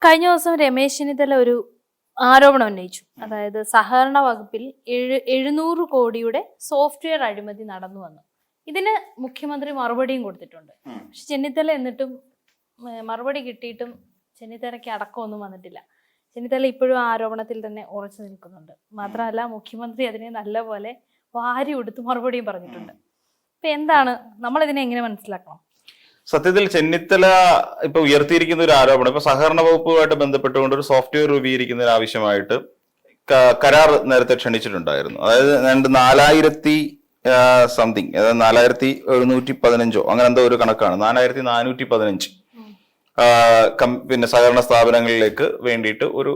കഴിഞ്ഞ ദിവസം രമേശ് ചെന്നിത്തല ഒരു ആരോപണം ഉന്നയിച്ചു. അതായത് സഹകരണ വകുപ്പിൽ 700 കോടിയുടെ സോഫ്റ്റ്വെയർ അഴിമതി നടന്നു വന്നു. ഇതിന് മുഖ്യമന്ത്രി മറുപടിയും കൊടുത്തിട്ടുണ്ട്. പക്ഷെ ചെന്നിത്തല എന്നിട്ടും മറുപടി കിട്ടിയിട്ടും ചെന്നിത്തലയ്ക്ക് അടക്കമൊന്നും വന്നിട്ടില്ല. ചെന്നിത്തല ഇപ്പോഴും ആരോപണത്തിൽ തന്നെ ഉറച്ചു നിൽക്കുന്നുണ്ട്. മാത്രമല്ല മുഖ്യമന്ത്രി അതിനെ നല്ലപോലെ വാരി ഉടുത്ത് മറുപടിയും പറഞ്ഞിട്ടുണ്ട്. ഇപ്പൊ എന്താണ് നമ്മളിതിനെ എങ്ങനെ മനസ്സിലാക്കണം? സത്യത്തിൽ ചെന്നിത്തല ഇപ്പൊ ഉയർത്തിയിരിക്കുന്ന ഒരു ആരോപണം, ഇപ്പൊ സഹകരണ വകുപ്പുമായിട്ട് ബന്ധപ്പെട്ടുകൊണ്ട് ഒരു സോഫ്റ്റ്വെയർ രൂപീകരിക്കുന്നതിന് ആവശ്യമായിട്ട് കരാർ നേരത്തെ ക്ഷണിച്ചിട്ടുണ്ടായിരുന്നു. അതായത് 4000 സംതിങ്, അതായത് 4715 അങ്ങനെ എന്തോ ഒരു കണക്കാണ്, 4415 പിന്നെ സഹകരണ സ്ഥാപനങ്ങളിലേക്ക് വേണ്ടിയിട്ട് ഒരു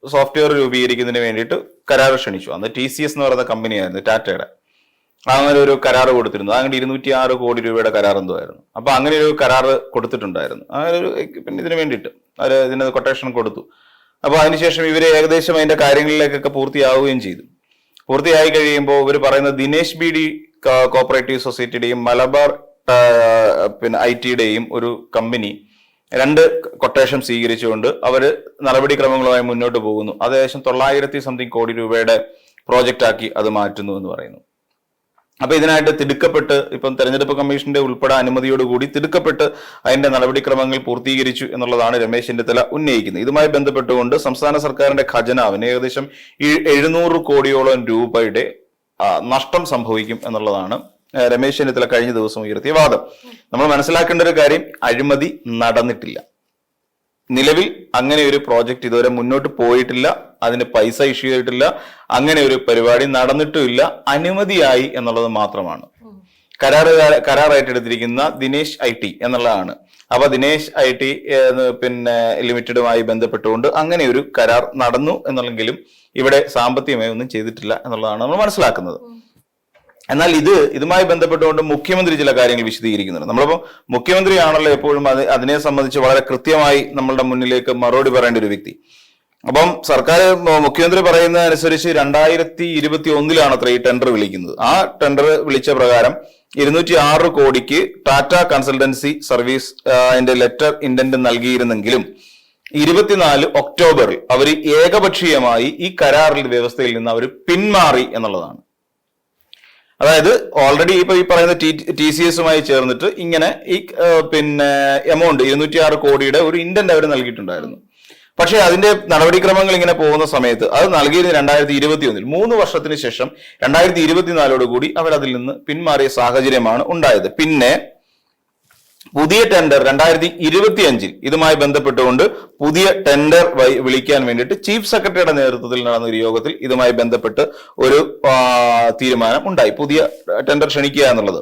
സോഫ്റ്റ്വെയർ രൂപീകരിക്കുന്നതിന് വേണ്ടിയിട്ട് കരാർ ക്ഷണിച്ചു. അന്ന് TCS എന്ന് പറയുന്ന കമ്പനിയായിരുന്നു, ടാറ്റയുടെ. അങ്ങനെ ഒരു കരാർ കൊടുത്തിരുന്നു. അങ്ങനെ 206 കോടി രൂപയുടെ കരാർ എന്തോ ആയിരുന്നു. അപ്പൊ അങ്ങനെ ഒരു കരാർ കൊടുത്തിട്ടുണ്ടായിരുന്നു. അങ്ങനെ ഒരു പിന്നെ ഇതിന് വേണ്ടിയിട്ട് അവര് ഇതിന് കൊട്ടേഷൻ കൊടുത്തു. അപ്പൊ അതിനുശേഷം ഇവര് ഏകദേശം അതിന്റെ കാര്യങ്ങളിലേക്കൊക്കെ പൂർത്തിയാവുകയും ചെയ്തു. പൂർത്തിയായി കഴിയുമ്പോൾ ഇവർ പറയുന്നത് ദിനേശ് BD കോപ്പറേറ്റീവ് സൊസൈറ്റിയുടെയും മലബാർ പിന്നെ IT-യുടെയും ഒരു കമ്പനി 2 കൊട്ടേഷൻ സ്വീകരിച്ചുകൊണ്ട് അവര് നടപടിക്രമങ്ങളുമായി മുന്നോട്ട് പോകുന്നു. ഏകദേശം 900 സംതിങ് കോടി രൂപയുടെ പ്രോജക്റ്റ് ആക്കി അത് മാറ്റുന്നു എന്ന് പറയുന്നു. അപ്പൊ ഇതിനായിട്ട് തിടുക്കപ്പെട്ട് ഇപ്പം തെരഞ്ഞെടുപ്പ് കമ്മീഷന്റെ ഉൾപ്പെടെ അനുമതിയോടുകൂടി തിടുക്കപ്പെട്ട് അതിന്റെ നടപടിക്രമങ്ങൾ പൂർത്തീകരിച്ചു എന്നുള്ളതാണ് രമേശ് ചെന്നിത്തല ഉന്നയിക്കുന്നത്. ഇതുമായി ബന്ധപ്പെട്ടുകൊണ്ട് സംസ്ഥാന സർക്കാരിന്റെ ഖജനാവിന് ഏകദേശം 700 കോടിയോളം രൂപയുടെ നഷ്ടം സംഭവിക്കും എന്നുള്ളതാണ് രമേശ് ചെന്നിത്തല കഴിഞ്ഞ ദിവസം ഉയർത്തിയ വാദം. നമ്മൾ മനസ്സിലാക്കേണ്ട ഒരു കാര്യം, അഴിമതി നടന്നിട്ടില്ല. നിലവിൽ അങ്ങനെ ഒരു പ്രോജക്റ്റ് ഇതുവരെ മുന്നോട്ട് പോയിട്ടില്ല, അതിന് പൈസ ഇഷ്യൂ ചെയ്തിട്ടില്ല, അങ്ങനെ ഒരു പരിപാടി നടന്നിട്ടുമില്ല. അനുമതിയായി എന്നുള്ളത് മാത്രമാണ്. കരാറായിട്ട് എടുത്തിരിക്കുന്ന ദിനേശ് IT എന്നുള്ളതാണ്. അപ്പൊ ദിനേശ് IT പിന്നെ ലിമിറ്റഡുമായി ബന്ധപ്പെട്ടുകൊണ്ട് അങ്ങനെ ഒരു കരാർ നടന്നു എന്നുള്ളെങ്കിലും ഇവിടെ സാമ്പത്തികമായി ഒന്നും ചെയ്തിട്ടില്ല എന്നുള്ളതാണ് നമ്മൾ മനസ്സിലാക്കുന്നത്. എന്നാൽ ഇതുമായി ബന്ധപ്പെട്ടുകൊണ്ട് മുഖ്യമന്ത്രി ചില കാര്യങ്ങൾ വിശദീകരിക്കുന്നുണ്ട്. നമ്മളിപ്പോൾ മുഖ്യമന്ത്രിയാണല്ലോ എപ്പോഴും അതിനെ സംബന്ധിച്ച് വളരെ കൃത്യമായി നമ്മളുടെ മുന്നിലേക്ക് മറുപടി പറയേണ്ട ഒരു വ്യക്തി. അപ്പം മുഖ്യമന്ത്രി പറയുന്നതനുസരിച്ച് 2021 അത്ര ഈ ടെൻഡർ വിളിക്കുന്നത്. ആ ടെൻഡർ വിളിച്ച പ്രകാരം 206 കോടിക്ക് ടാറ്റ കൺസൾട്ടൻസി സർവീസ് അതിന്റെ ലെറ്റർ ഇന്റന്റ് നൽകിയിരുന്നെങ്കിലും 24 ഒക്ടോബറിൽ അവർ ഏകപക്ഷീയമായി ഈ കരാറിന്റെ വ്യവസ്ഥയിൽ നിന്ന് അവർ പിന്മാറി എന്നുള്ളതാണ്. അതായത് ഓൾറെഡി ഇപ്പൊ ഈ പറയുന്ന TCS-മായി ചേർന്നിട്ട് ഇങ്ങനെ ഈ പിന്നെ എമൗണ്ട് 206 കോടിയുടെ ഒരു ഇന്റന്റ് അവർ നൽകിയിട്ടുണ്ടായിരുന്നു. പക്ഷെ അതിന്റെ നടപടിക്രമങ്ങൾ ഇങ്ങനെ പോകുന്ന സമയത്ത് അത് നൽകിയത് 2021, 3 വർഷത്തിന് ശേഷം 2024 അവരതിൽ നിന്ന് പിന്മാറിയ സാഹചര്യമാണ് ഉണ്ടായത്. പിന്നെ പുതിയ ടെൻഡർ 2025 ഇതുമായി ബന്ധപ്പെട്ടുകൊണ്ട് പുതിയ ടെൻഡർ വിളിക്കാൻ വേണ്ടിയിട്ട് ചീഫ് സെക്രട്ടറിയുടെ നേതൃത്വത്തിൽ നടന്ന ഒരു യോഗത്തിൽ ഇതുമായി ബന്ധപ്പെട്ട് ഒരു തീരുമാനം ഉണ്ടായി, പുതിയ ടെൻഡർ ക്ഷണിക്കുക എന്നുള്ളത്.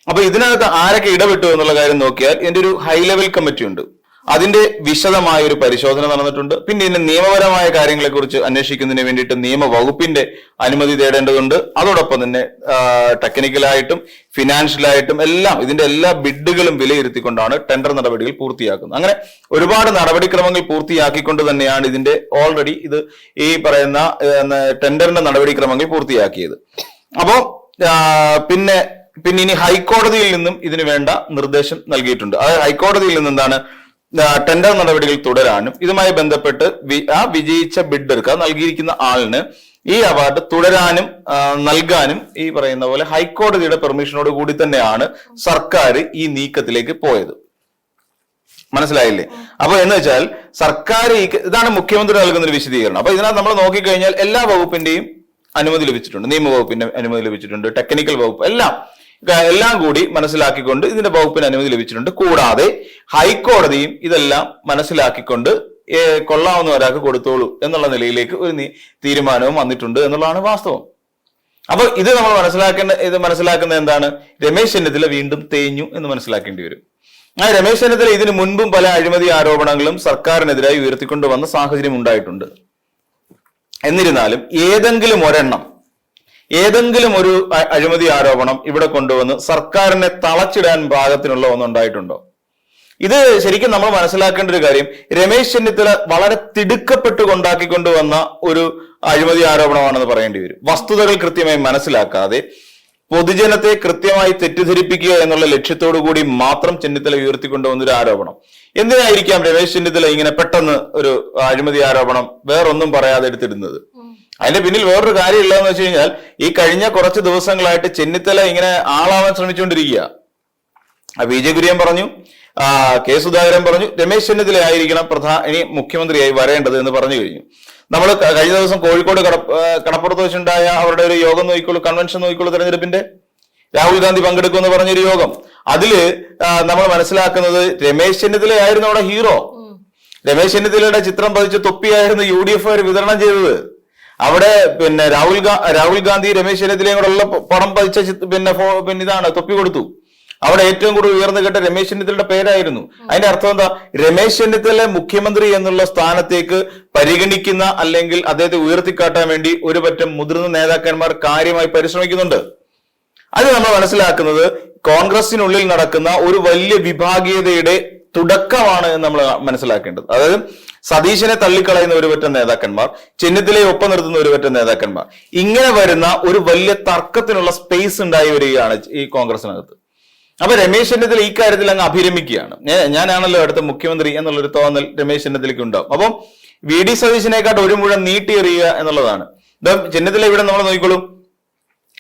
അപ്പൊ ഇതിനകത്ത് ആരൊക്കെ ഇടപെട്ടു എന്നുള്ള കാര്യം നോക്കിയാൽ ഇതിന്റെ ഒരു ഹൈ ലെവൽ കമ്മിറ്റി ഉണ്ട്. അതിന്റെ വിശദമായ ഒരു പരിശോധന നടന്നിട്ടുണ്ട്. പിന്നെ ഇതിന്റെ നിയമപരമായ കാര്യങ്ങളെ കുറിച്ച് അന്വേഷിക്കുന്നതിന് വേണ്ടിയിട്ട് നിയമവകുപ്പിന്റെ അനുമതി തേടേണ്ടതുണ്ട്. അതോടൊപ്പം തന്നെ ടെക്നിക്കലായിട്ടും ഫിനാൻഷ്യലായിട്ടും എല്ലാം ഇതിന്റെ എല്ലാ ബിഡുകളും വിലയിരുത്തിക്കൊണ്ടാണ് ടെൻഡർ നടപടികൾ പൂർത്തിയാക്കുന്നത്. അങ്ങനെ ഒരുപാട് നടപടിക്രമങ്ങൾ പൂർത്തിയാക്കിക്കൊണ്ട് തന്നെയാണ് ഇതിന്റെ ഓൾറെഡി ഈ പറയുന്ന ടെൻഡറിന്റെ നടപടിക്രമങ്ങൾ പൂർത്തിയാക്കിയത്. അപ്പോ പിന്നെ ഇനി ഹൈക്കോടതിയിൽ നിന്നും ഇതിന് വേണ്ട നിർദ്ദേശം നൽകിയിട്ടുണ്ട്. അതായത് ഹൈക്കോടതിയിൽ നിന്ന് എന്താണ്, ടെൻഡർ നടപടികൾ തുടരാനും ഇതുമായി ബന്ധപ്പെട്ട് വിജയിച്ച ബിഡർക്ക് നൽകിയിരിക്കുന്ന ആളിന് ഈ അവാർഡ് തുടരാനും നൽകാനും ഈ പറയുന്ന പോലെ ഹൈക്കോടതിയുടെ പെർമിഷനോട് കൂടി തന്നെയാണ് സർക്കാർ ഈ നീക്കത്തിലേക്ക് പോയത്. മനസ്സിലായില്ലേ? അപ്പൊ എന്ന് വെച്ചാൽ സർക്കാർ ഇതാണ് മുഖ്യമന്ത്രി നൽകുന്ന ഒരു വിശദീകരണം. അപ്പൊ ഇതിനകത്ത് നമ്മൾ നോക്കിക്കഴിഞ്ഞാൽ എല്ലാ വകുപ്പിന്റെയും അനുമതി ലഭിച്ചിട്ടുണ്ട്. നിയമവകുപ്പിന്റെ അനുമതി ലഭിച്ചിട്ടുണ്ട്, ടെക്നിക്കൽ വകുപ്പ് എല്ലാം കൂടി മനസ്സിലാക്കിക്കൊണ്ട് ഇതിന്റെ വകുപ്പിന് അനുമതി ലഭിച്ചിട്ടുണ്ട്. കൂടാതെ ഹൈക്കോടതിയും ഇതെല്ലാം മനസ്സിലാക്കിക്കൊണ്ട് കൊള്ളാവുന്ന ഒരാൾക്ക് കൊടുത്തോളൂ എന്നുള്ള നിലയിലേക്ക് ഒരു തീരുമാനവും വന്നിട്ടുണ്ട് എന്നുള്ളതാണ് വാസ്തവം. അപ്പൊ ഇത് നമ്മൾ മനസ്സിലാക്കുന്ന എന്താണ്, രമേശ് ചെന്നിത്തല വീണ്ടും തേഞ്ഞു എന്ന് മനസ്സിലാക്കേണ്ടി വരും. രമേശ് ചെന്നിത്തല ഇതിനു മുൻപും പല അഴിമതി ആരോപണങ്ങളും സർക്കാരിനെതിരായി ഉയർത്തിക്കൊണ്ടുവന്ന സാഹചര്യം ഉണ്ടായിട്ടുണ്ട്. എന്നിരുന്നാലും ഏതെങ്കിലും ഒരു അഴിമതി ആരോപണം ഇവിടെ കൊണ്ടുവന്ന് സർക്കാരിനെ തളച്ചിടാൻ പാകത്തിനുള്ള ഒന്നുണ്ടായിട്ടുണ്ടോ? ഇത് ശരിക്കും നമ്മൾ മനസ്സിലാക്കേണ്ട ഒരു കാര്യം, രമേശ് ചെന്നിത്തല വളരെ തിടുക്കപ്പെട്ട് കൊണ്ടാക്കിക്കൊണ്ടുവന്ന ഒരു അഴിമതി ആരോപണമാണെന്ന് പറയേണ്ടി വരും. വസ്തുതകൾ കൃത്യമായി മനസ്സിലാക്കാതെ പൊതുജനത്തെ കൃത്യമായി തെറ്റിദ്ധരിപ്പിക്കുക എന്നുള്ള ലക്ഷ്യത്തോടു കൂടി മാത്രം ചെന്നിത്തല ഉയർത്തിക്കൊണ്ടുവന്നൊരു ആരോപണം. എന്തിനായിരിക്കാം രമേശ് ചെന്നിത്തല ഇങ്ങനെ പെട്ടെന്ന് ഒരു അഴിമതി ആരോപണം വേറൊന്നും പറയാതെ എടുത്തിടുന്നത്? അതിന്റെ പിന്നിൽ വേറൊരു കാര്യം ഉള്ളതെന്ന് വെച്ച് കഴിഞ്ഞാൽ, ഈ കഴിഞ്ഞ കുറച്ച് ദിവസങ്ങളായിട്ട് ചെന്നിത്തല ഇങ്ങനെ ആളാവാൻ ശ്രമിച്ചുകൊണ്ടിരിക്കുക. വിജയ് കുര്യൻ പറഞ്ഞു, കെ സുധാകരൻ പറഞ്ഞു, രമേശ് ചെന്നിത്തല ആയിരിക്കണം ഇനി മുഖ്യമന്ത്രിയായി വരേണ്ടത് എന്ന് പറഞ്ഞു കഴിഞ്ഞു. നമ്മൾ കഴിഞ്ഞ ദിവസം കോഴിക്കോട് കടപ്പുറത്ത് വെച്ചുണ്ടായ അവരുടെ ഒരു യോഗം നോക്കിക്കോളൂ, കൺവെൻഷൻ നോക്കിക്കോളൂ, തെരഞ്ഞെടുപ്പിന്റെ രാഹുൽ ഗാന്ധി പങ്കെടുക്കുമെന്ന് പറഞ്ഞൊരു യോഗം. അതില് നമ്മൾ മനസ്സിലാക്കുന്നത് രമേശ് ചെന്നിത്തലയായിരുന്നു അവിടെ ഹീറോ. രമേശ് ചെന്നിത്തലയുടെ ചിത്രം പതിച്ച തൊപ്പിയായിരുന്നു UDF വിതരണം ചെയ്തത്. അവിടെ പിന്നെ രാഹുൽ ഗാന്ധി രമേശ് ചെന്നിത്തലയും കൂടെ ഉള്ള പടം പതിച്ച പിന്നെ ഇതാണ് തൊപ്പി കൊടുത്തു. അവിടെ ഏറ്റവും കൂടുതൽ ഉയർന്നു കേട്ട രമേശ് ചെന്നിത്തലയുടെ പേരായിരുന്നു. അതിന്റെ അർത്ഥം എന്താ? രമേശ് ചെന്നിത്തല മുഖ്യമന്ത്രി എന്നുള്ള സ്ഥാനത്തേക്ക് പരിഗണിക്കുന്ന അല്ലെങ്കിൽ അദ്ദേഹത്തെ ഉയർത്തിക്കാട്ടാൻ വേണ്ടി ഒരു പറ്റം മുതിർന്ന നേതാക്കന്മാർ കാര്യമായി പരിശ്രമിക്കുന്നുണ്ട്. അത് നമ്മൾ മനസ്സിലാക്കുന്നത് കോൺഗ്രസിനുള്ളിൽ നടക്കുന്ന ഒരു വലിയ വിഭാഗീയതയുടെ തുടക്കമാണ് എന്ന് നമ്മൾ മനസ്സിലാക്കേണ്ടത്. അതായത് സതീശനെ തള്ളിക്കളയുന്ന ഒരു പറ്റം നേതാക്കന്മാർ, ചെന്നിത്തലയെ ഒപ്പം നിർത്തുന്ന ഒരു പറ്റം നേതാക്കന്മാർ, ഇങ്ങനെ വരുന്ന ഒരു വലിയ തർക്കത്തിനുള്ള സ്പേസ് ഉണ്ടായി വരികയാണ് ഈ കോൺഗ്രസിനകത്ത്. അപ്പൊ രമേശ് ചെന്നിത്തല ഈ കാര്യത്തിൽ അങ്ങ് അഭിരമിക്കുകയാണ്. ഞാനാണല്ലോ അടുത്ത മുഖ്യമന്ത്രി എന്നുള്ളൊരു തോന്നൽ രമേശ് ചെന്നിത്തലയ്ക്ക് ഉണ്ടാവും. അപ്പം VD സതീശനെക്കാട്ട് ഒരു മുഴം നീട്ടിയെറിയുക എന്നുള്ളതാണ്. ചെന്നിത്തല ഇവിടെ നമ്മൾ നോക്കിക്കോളും,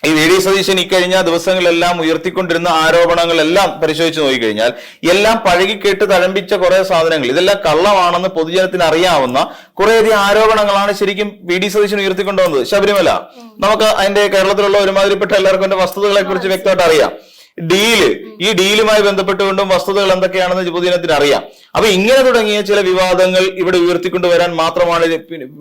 ഈ VD സതീശൻ ഇക്കഴിഞ്ഞ ദിവസങ്ങളെല്ലാം ഉയർത്തിക്കൊണ്ടിരുന്ന ആരോപണങ്ങളെല്ലാം പരിശോധിച്ച് നോക്കിക്കഴിഞ്ഞാൽ എല്ലാം പഴകിക്കേട്ട് തഴമ്പിച്ച കുറെ സാധനങ്ങൾ, ഇതെല്ലാം കള്ളമാണെന്ന് പൊതുജനത്തിന് അറിയാവുന്ന കുറേയധികം ആരോപണങ്ങളാണ് ശരിക്കും VD സതീശൻ ഉയർത്തിക്കൊണ്ടുവന്നത്. ശബരിമല, നമുക്ക് അതിന്റെ കേരളത്തിലുള്ള ഒരുമാതിരിപ്പെട്ട എല്ലാവർക്കും അതിന്റെ വസ്തുതകളെ കുറിച്ച് വ്യക്തമായിട്ട് അറിയാം. ഈ ഡീലുമായി ബന്ധപ്പെട്ടുകൊണ്ടും വസ്തുതകൾ എന്തൊക്കെയാണെന്ന് പൊതുജനത്തിന് അറിയാം. അപ്പൊ ഇങ്ങനെ തുടങ്ങിയ ചില വിവാദങ്ങൾ ഇവിടെ ഉയർത്തിക്കൊണ്ടുവരാൻ മാത്രമാണ്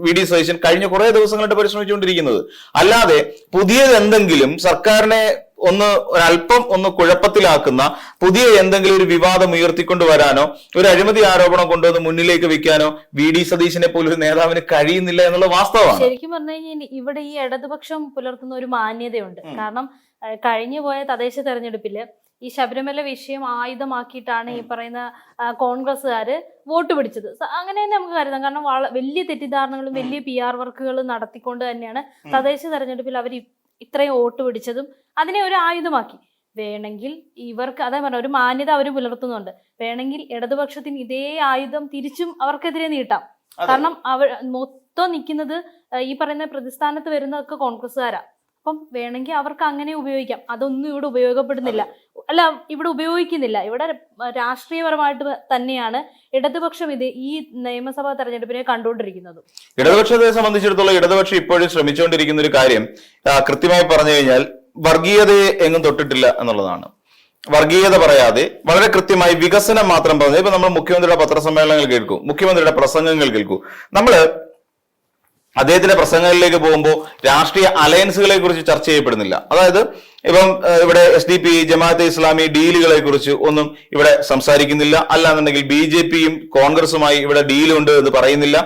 VD സതീശൻ കഴിഞ്ഞ കുറെ ദിവസങ്ങളായിട്ട് പരിശ്രമിച്ചുകൊണ്ടിരിക്കുന്നത്. അല്ലാതെ പുതിയത് എന്തെങ്കിലും സർക്കാരിനെ ഒരല്പം കുഴപ്പത്തിലാക്കുന്ന പുതിയ എന്തെങ്കിലും ഒരു വിവാദം ഉയർത്തിക്കൊണ്ടുവരാനോ ഒരു അഴിമതി ആരോപണം കൊണ്ടുവന്ന് മുന്നിലേക്ക് വെക്കാനോ VD സതീശനെ പോലൊരു നേതാവിന് കഴിയുന്നില്ല എന്നുള്ള വാസ്തവമാണ്. ശരിക്കും പറഞ്ഞു കഴിഞ്ഞാൽ ഇവിടെ ഈ ഇടതുപക്ഷം പുലർത്തുന്ന ഒരു മാന്യതയുണ്ട്. കാരണം കഴിഞ്ഞു പോയ തദ്ദേശ തെരഞ്ഞെടുപ്പില് ഈ ശബരിമല വിഷയം ആയുധമാക്കിയിട്ടാണ് ഈ പറയുന്ന കോൺഗ്രസ്സുകാര് വോട്ട് പിടിച്ചത്. അങ്ങനെ തന്നെ നമുക്ക് കരുതാം. കാരണം വലിയ തെറ്റിദ്ധാരണകളും വലിയ PR വർക്കുകളും നടത്തിക്കൊണ്ട് തന്നെയാണ് തദ്ദേശ തെരഞ്ഞെടുപ്പിൽ അവർ ഇത്രയും വോട്ട് പിടിച്ചതും അതിനെ ഒരു ആയുധമാക്കി. വേണമെങ്കിൽ ഇവർക്ക് അതേ പറഞ്ഞ ഒരു മാന്യത അവർ പുലർത്തുന്നുണ്ട്. വേണമെങ്കിൽ ഇടതുപക്ഷത്തിന് ഇതേ ആയുധം തിരിച്ചും അവർക്കെതിരെ നീട്ടാം. കാരണം അവർ മൊത്തം നിൽക്കുന്നത് ഈ പറയുന്ന പ്രതിസ്ഥാനത്ത് വരുന്നതൊക്കെ കോൺഗ്രസ്സുകാരാ. അപ്പം വേണമെങ്കിൽ അവർക്ക് അങ്ങനെ ഉപയോഗിക്കാം. അതൊന്നും ഇവിടെ ഉപയോഗപ്പെടുന്നില്ല, ഇവിടെ ഉപയോഗിക്കുന്നില്ല. ഇവിടെ രാഷ്ട്രീയപരമായിട്ട് തന്നെയാണ് ഇടതുപക്ഷം ഈ നിയമസഭാ തെരഞ്ഞെടുപ്പിനെ കണ്ടുകൊണ്ടിരിക്കുന്നത്. ഇടതുപക്ഷത്തെ സംബന്ധിച്ചിടത്തോളം ഇടതുപക്ഷം ഇപ്പോഴും ശ്രമിച്ചുകൊണ്ടിരിക്കുന്ന ഒരു കാര്യം കൃത്യമായി പറഞ്ഞു കഴിഞ്ഞാൽ വർഗീയതയെ എങ്ങും തൊട്ടിട്ടില്ല എന്നുള്ളതാണ്. വർഗീയത പറയാതെ വളരെ കൃത്യമായി വികസനം മാത്രം പറഞ്ഞു. ഇപ്പൊ നമ്മൾ മുഖ്യമന്ത്രിയുടെ പത്രസമ്മേളനങ്ങൾ കേൾക്കൂ, മുഖ്യമന്ത്രിയുടെ പ്രസംഗങ്ങൾ കേൾക്കൂ. നമ്മള് അദ്ദേഹത്തിന്റെ പ്രസംഗങ്ങളിലേക്ക് പോകുമ്പോൾ രാഷ്ട്രീയ അലയൻസുകളെ കുറിച്ച് ചർച്ച ചെയ്യപ്പെടുന്നില്ല. അതായത് ഇപ്പം ഇവിടെ SDP, ജമാഅത്തെ ഇസ്ലാമി ഡീലുകളെ കുറിച്ച് ഒന്നും ഇവിടെ സംസാരിക്കുന്നില്ല. അല്ലാന്നുണ്ടെങ്കിൽ BJPയും കോൺഗ്രസുമായി ഇവിടെ ഡീലുണ്ട് എന്ന് പറയുന്നില്ല.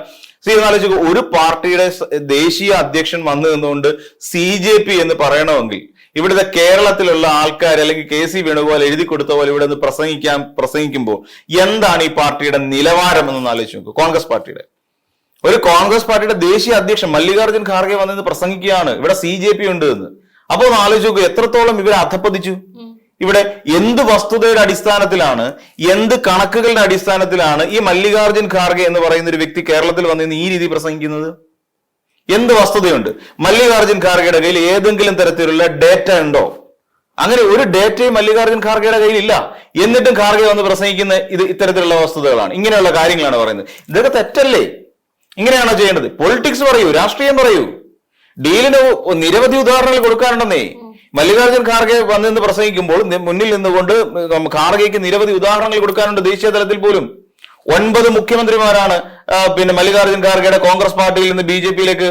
ആലോചിക്കുക, ഒരു പാർട്ടിയുടെ ദേശീയ അധ്യക്ഷൻ വന്നു നിന്നുകൊണ്ട് CJP എന്ന് പറയണമെങ്കിൽ ഇവിടുത്തെ കേരളത്തിലുള്ള ആൾക്കാർ അല്ലെങ്കിൽ KC വേണുഗോപാൽ എഴുതി കൊടുത്ത പോലെ ഇവിടെ നിന്ന് പ്രസംഗിക്കുമ്പോൾ എന്താണ് ഈ പാർട്ടിയുടെ നിലവാരം എന്നൊന്ന് ആലോചിച്ച് നോക്കൂ. കോൺഗ്രസ് പാർട്ടിയുടെ ദേശീയ അധ്യക്ഷൻ മല്ലികാർജ്ജുൻ ഖാർഗെ വന്നിന്ന് പ്രസംഗിക്കുകയാണ് ഇവിടെ CJP ഉണ്ട് എന്ന്. അപ്പൊ ഒന്ന് ആലോചിച്ച് നോക്കൂ, എത്രത്തോളം ഇവരെ അധപ്പതിച്ചു. ഇവിടെ എന്ത് വസ്തുതയുടെ അടിസ്ഥാനത്തിലാണ്, എന്ത് കണക്കുകളുടെ അടിസ്ഥാനത്തിലാണ് ഈ മല്ലികാർജ്ജുൻ ഖാർഗെ എന്ന് പറയുന്ന ഒരു വ്യക്തി കേരളത്തിൽ വന്നിന്ന് ഈ രീതി പ്രസംഗിക്കുന്നത്? എന്ത് വസ്തുതയുണ്ട്? മല്ലികാർജ്ജുൻ ഖാർഗെയുടെ കയ്യിൽ ഏതെങ്കിലും തരത്തിലുള്ള ഡേറ്റ ഉണ്ടോ? അങ്ങനെ ഒരു ഡേറ്റയും മല്ലികാർജ്ജുൻ ഖാർഗെയുടെ കയ്യിൽ ഇല്ല. എന്നിട്ടും ഖാർഗെ വന്ന് പ്രസംഗിക്കുന്ന ഇത്തരത്തിലുള്ള വസ്തുതകളാണ്, ഇങ്ങനെയുള്ള കാര്യങ്ങളാണ് പറയുന്നത്. ഇതൊക്കെ തെറ്റല്ലേ? ഇങ്ങനെയാണോ ചെയ്യേണ്ടത്? പൊളിറ്റിക്സ് പറയൂ, രാഷ്ട്രീയം പറയൂ. ഡീലിന് നിരവധി ഉദാഹരണങ്ങൾ കൊടുക്കാനുണ്ടെന്നേ. മല്ലികാർജ്ജുൻ ഖാർഗെ വന്നിന്ന് പ്രസംഗിക്കുമ്പോൾ മുന്നിൽ നിന്നുകൊണ്ട് ഖാർഗെക്ക് നിരവധി ഉദാഹരണങ്ങൾ കൊടുക്കാനുണ്ട്. ദേശീയ തലത്തിൽ പോലും 9 മുഖ്യമന്ത്രിമാരാണ് മല്ലികാർജ്ജുൻ ഖാർഗെയുടെ കോൺഗ്രസ് പാർട്ടിയിൽ നിന്ന് BJPയിലേക്ക്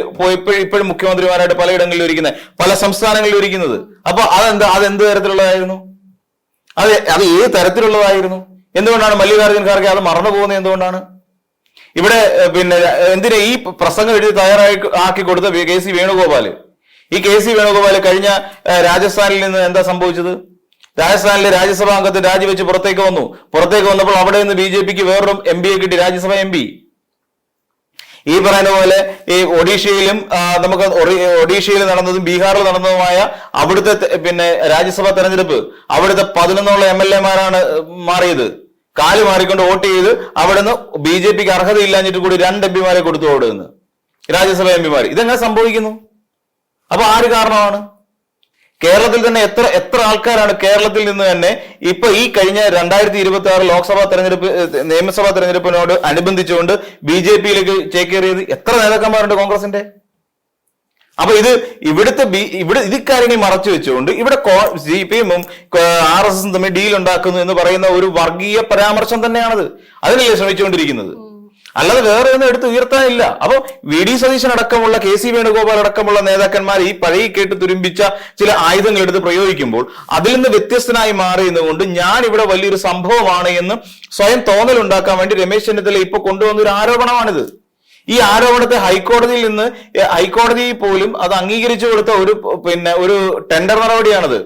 ഇപ്പോഴും മുഖ്യമന്ത്രിമാരായിട്ട് പലയിടങ്ങളിലും ഇരിക്കുന്നത്, പല സംസ്ഥാനങ്ങളിലും ഇരിക്കുന്നത്. അപ്പൊ അതെന്ത് തരത്തിലുള്ളതായിരുന്നു? അത് ഏത് തരത്തിലുള്ളതായിരുന്നു? എന്തുകൊണ്ടാണ് മല്ലികാർജ്ജുൻ ഖാർഗെ അത് മറന്നു പോകുന്നത്? എന്തുകൊണ്ടാണ്? ഇവിടെ എന്തിനാ ഈ പ്രസംഗം എഴുതി ആക്കി കൊടുത്ത KC വേണുഗോപാല്? ഈ KC വേണുഗോപാല് കഴിഞ്ഞ രാജസ്ഥാനിൽ നിന്ന് എന്താ സംഭവിച്ചത്? രാജസ്ഥാനിലെ രാജ്യസഭാ അംഗത്തെ രാജിവെച്ച് പുറത്തേക്ക് വന്നപ്പോൾ അവിടെ നിന്ന് BJPക്ക് വേറൊരു MPയെ കിട്ടി, രാജ്യസഭ MP. ഈ പറയുന്ന പോലെ ഈ ഒഡീഷയിലും നമുക്ക് ഒഡീഷയിൽ നടന്നതും ബീഹാറിൽ നടന്നതുമായ അവിടുത്തെ പിന്നെ രാജ്യസഭാ തെരഞ്ഞെടുപ്പ്, അവിടുത്തെ 11 MLA-മാരാണ് മാറിയത്. കാല് മാറിക്കൊണ്ട് വോട്ട് ചെയ്ത് അവിടുന്ന് BJPക്ക് അർഹതയില്ലാഞ്ഞിട്ട് കൂടി 2 MP-മാരെ കൊടുത്തു ഓടുന്നു, രാജ്യസഭ MP-മാർ. ഇതെങ്ങനെ സംഭവിക്കുന്നു? അപ്പൊ ആര് കാരണമാണ്? കേരളത്തിൽ തന്നെ എത്ര ആൾക്കാരാണ് കേരളത്തിൽ നിന്ന് തന്നെ ഇപ്പൊ ഈ കഴിഞ്ഞ 2026 ലോക്സഭാ തെരഞ്ഞെടുപ്പ് നിയമസഭാ തെരഞ്ഞെടുപ്പിനോട് അനുബന്ധിച്ചുകൊണ്ട് BJPയിലേക്ക് ചേക്കേറിയത്? എത്ര നേതാക്കന്മാരുണ്ട് കോൺഗ്രസിന്റെ? അപ്പൊ ഇത് കാര്യങ്ങൾ മറച്ചു വെച്ചുകൊണ്ട് ഇവിടെ CPM-ഉം RSS-ഉം തമ്മിൽ ഡീൽ ഉണ്ടാക്കുന്നു എന്ന് പറയുന്ന ഒരു വർഗീയ പരാമർശം തന്നെയാണത്. അതിനല്ലേ ശ്രമിച്ചുകൊണ്ടിരിക്കുന്നത്, അല്ലാതെ വേറെ ഒന്നും എടുത്ത് ഉയർത്താനില്ല. അപ്പൊ VD സതീശൻ അടക്കമുള്ള KC വേണുഗോപാൽ അടക്കമുള്ള നേതാക്കന്മാർ ഈ പഴയ കേട്ട് തുരുമ്പിച്ച ചില ആയുധങ്ങൾ എടുത്ത് പ്രയോഗിക്കുമ്പോൾ അതിൽ നിന്ന് വ്യത്യസ്തനായി മാറിയുന്നതുകൊണ്ട് ഞാൻ ഇവിടെ വലിയൊരു സംഭവമാണ് എന്ന് സ്വയം തോന്നലുണ്ടാക്കാൻ വേണ്ടി രമേശ് ചെന്നിത്തല ഇപ്പൊ കൊണ്ടുവന്ന ഒരു ആരോപണമാണിത്. ഈ ആരോപണത്തെ ഹൈക്കോടതി പോലും അത് അംഗീകരിച്ചു കൊടുത്ത ഒരു ടെൻഡർ നടപടിയാണത്.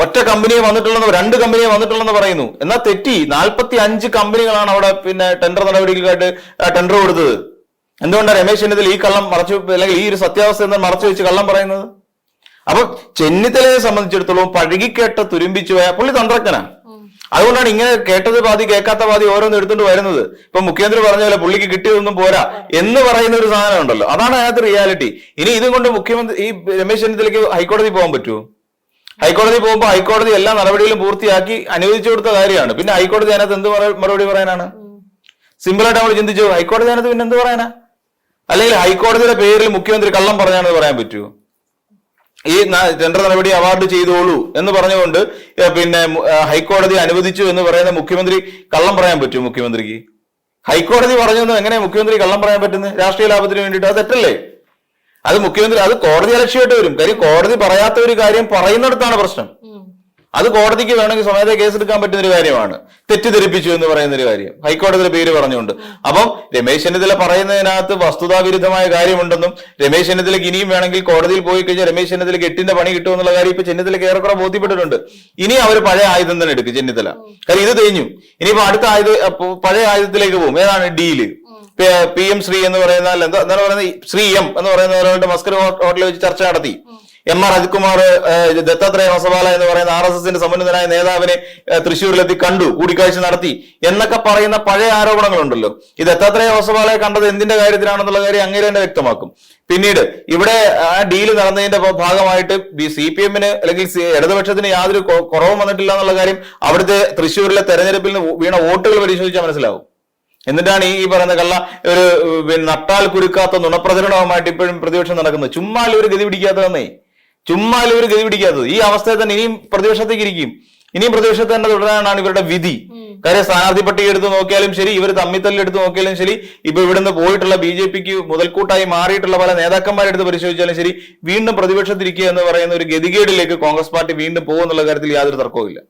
ഒറ്റ കമ്പനിയെ വന്നിട്ടുള്ളെന്ന് 2 കമ്പനിയെ വന്നിട്ടുള്ളെന്ന് പറയുന്നു. എന്നാൽ തെറ്റി, 45 കമ്പനികളാണ് അവിടെ ടെൻഡർ നടപടികൾക്കായിട്ട് ടെൻഡർ കൊടുത്തത്. എന്തുകൊണ്ടാണ് രമേശ് ചെന്നിത്തല ഈ കള്ളം മറച്ചു, അല്ലെങ്കിൽ ഈ ഒരു സത്യാവസ്ഥ എന്ന് മറച്ചു വെച്ച് കള്ളം പറയുന്നത്? അപ്പൊ ചെന്നിത്തലയെ സംബന്ധിച്ചിടത്തോളം പഴകിക്കേട്ട തുരുമ്പിച്ചു പോയ പുള്ളി തന്ത്രജ്ഞനാണ്. അതുകൊണ്ടാണ് ഇങ്ങനെ കേട്ടത് പാതി കേൾക്കാത്ത പാതി ഓരോന്ന് എടുത്തുകൊണ്ട് വരുന്നത്. ഇപ്പൊ മുഖ്യമന്ത്രി പറഞ്ഞ പോലെ പുള്ളിക്ക് കിട്ടിയതൊന്നും പോരാ എന്ന് പറയുന്ന ഒരു സാധനം ഉണ്ടല്ലോ, അതാണ് അതിനകത്ത് റിയാലിറ്റി. ഇനി ഇതും കൊണ്ട് ഈ രമേശ് ചെന്നിത്തലയ്ക്ക് ഹൈക്കോടതി പോകാൻ പറ്റുമോ? ഹൈക്കോടതി പോകുമ്പോൾ ഹൈക്കോടതി എല്ലാ നടപടികളും പൂർത്തിയാക്കി അനുവദിച്ചു കൊടുത്ത കാര്യമാണ്. പിന്നെ ഹൈക്കോടതി അതിനകത്ത് എന്ത് മറുപടി പറയാനാണ്? സിമ്പിളായിട്ട് നമ്മൾ ചിന്തിച്ചു, ഹൈക്കോടതി അതിനകത്ത് പിന്നെ എന്ത് പറയാനാ? അല്ലെങ്കിൽ ഹൈക്കോടതിയുടെ പേരിൽ മുഖ്യമന്ത്രി കള്ളം പറഞ്ഞാണെന്ന് പറയാൻ പറ്റുമോ? ഈ ടെൻഡർ നടപടി അവാർഡ് ചെയ്തോളൂ എന്ന് പറഞ്ഞുകൊണ്ട് ഹൈക്കോടതി അനുവദിച്ചു എന്ന് പറയുന്ന മുഖ്യമന്ത്രി കള്ളം പറയാൻ പറ്റുമോ? മുഖ്യമന്ത്രിക്ക് ഹൈക്കോടതി പറഞ്ഞൊന്നും എങ്ങനെ മുഖ്യമന്ത്രി കള്ളം പറയാൻ പറ്റുന്നത്? രാഷ്ട്രീയ ലാഭത്തിന് വേണ്ടിയിട്ട്. അത് തെറ്റല്ലേ? അത് മുഖ്യമന്ത്രി അത് കോടതി ലക്ഷ്യമായിട്ട് വരും. കാര്യം കോടതി പറയാത്ത ഒരു കാര്യം പറയുന്നിടത്താണ് പ്രശ്നം. അത് കോടതിക്ക് വേണമെങ്കിൽ സ്വമേധയാ കേസെടുക്കാൻ പറ്റുന്ന ഒരു കാര്യമാണ്. തെറ്റിദ്ധരിപ്പിച്ചു എന്ന് പറയുന്ന ഒരു കാര്യം ഹൈക്കോടതിയുടെ പേര് പറഞ്ഞുകൊണ്ട്. അപ്പം രമേശ് ചെന്നിത്തല പറയുന്നതിനകത്ത് വസ്തുതാവിരുദ്ധമായ കാര്യമുണ്ടെന്നും രമേശ് ചെന്നിത്തലയ്ക്ക് ഇനിയും വേണമെങ്കിൽ കോടതിയിൽ പോയി കഴിഞ്ഞാൽ രമേശ് ചെന്നിത്തലയ്ക്ക് 8ന്റെ പണി കിട്ടുമെന്നുള്ള കാര്യം ഇപ്പൊ ചെന്നിത്തലയ്ക്ക് ഏറെക്കുറെ ബോധ്യപ്പെട്ടിട്ടുണ്ട്. ഇനി അവർ പഴയ ആയുധം തന്നെ എടുക്കും ചെന്നിത്തല. കാര്യം ഇത് തേഞ്ഞു. ഇനിയിപ്പോ അടുത്ത പഴയ ആയുധത്തിലേക്ക് പോകും. ഏതാണ്? ഡീല്. PM ശ്രീ എന്ന് പറയുന്ന എന്താണ് പറയുന്നത്, ശ്രീ M എന്ന് പറയുന്ന ഒരാളുടെ മസ്കർ ഹോട്ടലിൽ വെച്ച് ചർച്ച നടത്തി. MR അജിത്കുമാർ ദത്താത്രേയ ഹൊസബാല എന്ന് പറയുന്ന RSSന്റെ സമുന്നതനായ നേതാവിനെ തൃശ്ശൂരിലെത്തി കണ്ടു, കൂടിക്കാഴ്ച നടത്തി എന്നൊക്കെ പറയുന്ന പഴയ ആരോപണങ്ങളുണ്ടല്ലോ. ഈ ദത്താത്രേയ ഹൊസബാലയെ കണ്ടത് എന്തിന്റെ കാര്യത്തിലാണെന്നുള്ള കാര്യം അങ്ങേര് തന്നെ വ്യക്തമാക്കും. പിന്നീട് ഇവിടെ ആ ഡീല് നടന്നതിന്റെ ഭാഗമായിട്ട് CPM-ന് അല്ലെങ്കിൽ ഇടതുപക്ഷത്തിന് യാതൊരു കുറവും വന്നിട്ടില്ല എന്നുള്ള കാര്യം അവിടുത്തെ തൃശ്ശൂരിലെ തെരഞ്ഞെടുപ്പിൽ വീണ വോട്ടുകൾ പരിശോധിച്ചാൽ മനസ്സിലാവും. എന്നിട്ടാണ് ഈ പറയുന്ന കള്ള ഒരു നട്ടാൽ കുരുക്കാത്ത നുണപ്രചരണവുമായിട്ട് ഇപ്പോഴും പ്രതിപക്ഷം നടക്കുന്നത്. ചുമ്മാ ഒരു ഗതി പിടിക്കാത്തതെന്നേ, ചുമ്മാ ഒരു ഗതി പിടിക്കാത്തത്. ഈ അവസ്ഥയിൽ തന്നെ ഇനിയും പ്രതിപക്ഷത്തേക്ക് ഇരിക്കും. ഇനിയും പ്രതിപക്ഷത്തെ തന്നെ തുടരാനാണ് ഇവരുടെ വിധി. കാര്യം സ്ഥാനാർത്ഥി പട്ടിക എടുത്ത് നോക്കിയാലും ശരി, ഇവർ തമ്മിത്തല്ലെടുത്ത് നോക്കിയാലും ശരി, ഇപ്പൊ ഇവിടുന്ന് പോയിട്ടുള്ള BJPക്ക് മുതൽക്കൂട്ടായി മാറിയിട്ടുള്ള പല നേതാക്കന്മാരെടുത്ത് പരിശോധിച്ചാലും ശരി, വീണ്ടും പ്രതിപക്ഷത്തിരിക്കുക എന്ന് പറയുന്ന ഒരു ഗതികേടിലേക്ക് കോൺഗ്രസ് പാർട്ടി വീണ്ടും പോകുന്നുള്ള കാര്യത്തിൽ യാതൊരു തർക്കവുമില്ല.